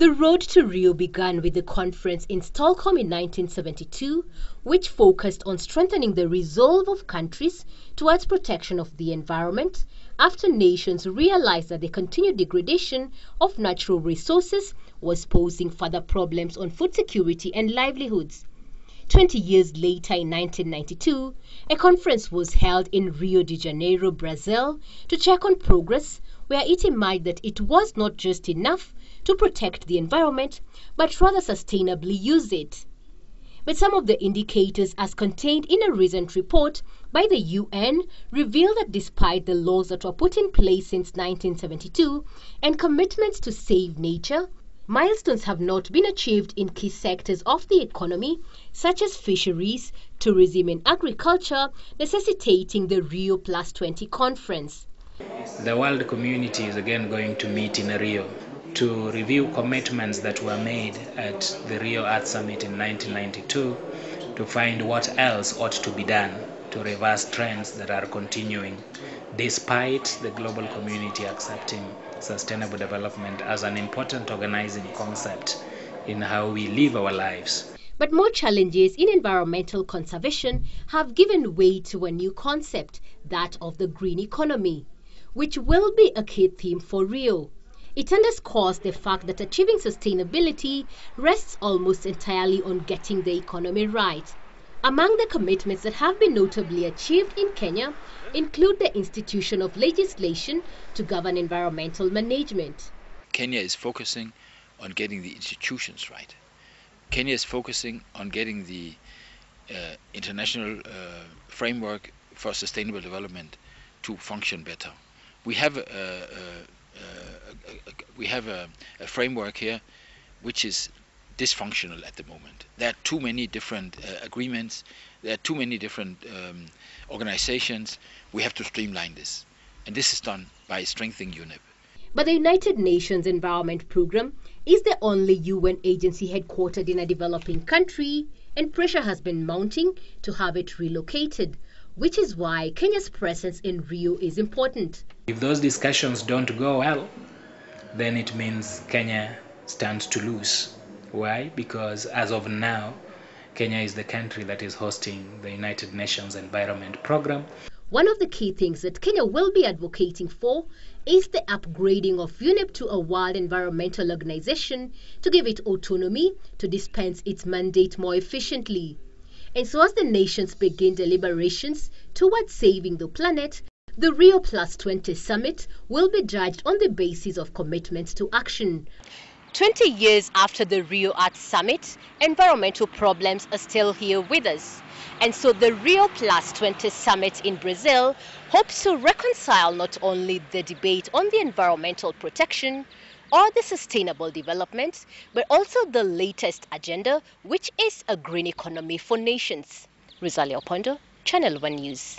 The road to Rio began with the conference in Stockholm in 1972, which focused on strengthening the resolve of countries towards protection of the environment after nations realized that the continued degradation of natural resources was posing further problems on food security and livelihoods. 20 years later, in 1992, a conference was held in Rio de Janeiro, Brazil, to check on progress, where it emerged that it was not just enough to protect the environment, but rather sustainably use it. But some of the indicators, as contained in a recent report by the UN, reveal that despite the laws that were put in place since 1972 and commitments to save nature, milestones have not been achieved in key sectors of the economy, such as fisheries, tourism and agriculture, necessitating the Rio +20 conference. The world community is again going to meet in Rio to review commitments that were made at the Rio Earth Summit in 1992 to find what else ought to be done to reverse trends that are continuing despite the global community accepting sustainable development as an important organizing concept in how we live our lives. But more challenges in environmental conservation have given way to a new concept, that of the green economy, which will be a key theme for Rio. It underscores the fact that achieving sustainability rests almost entirely on getting the economy right. Among the commitments that have been notably achieved in Kenya include the institution of legislation to govern environmental management. Kenya is focusing on getting the institutions right. Kenya is focusing on getting the international framework for sustainable development to function better. We have a framework here which is dysfunctional at the moment. There are too many different agreements, there are too many different organizations. We have to streamline this, and this is done by strengthening UNEP. But the United Nations Environment Programme is the only UN agency headquartered in a developing country, and pressure has been mounting to have it relocated, which is why Kenya's presence in Rio is important. If those discussions don't go well, then it means Kenya stands to lose. Why? Because as of now, Kenya is the country that is hosting the United Nations Environment Programme. One of the key things that Kenya will be advocating for is the upgrading of UNEP to a World Environmental Organization to give it autonomy to dispense its mandate more efficiently. And so as the nations begin deliberations towards saving the planet, the Rio +20 summit will be judged on the basis of commitments to action. 20 years after the Rio Earth Summit, environmental problems are still here with us. And so the Rio +20 summit in Brazil hopes to reconcile not only the debate on the environmental protection or the sustainable development, but also the latest agenda, which is a green economy for nations. Rosalia Opondo, Channel 1 News.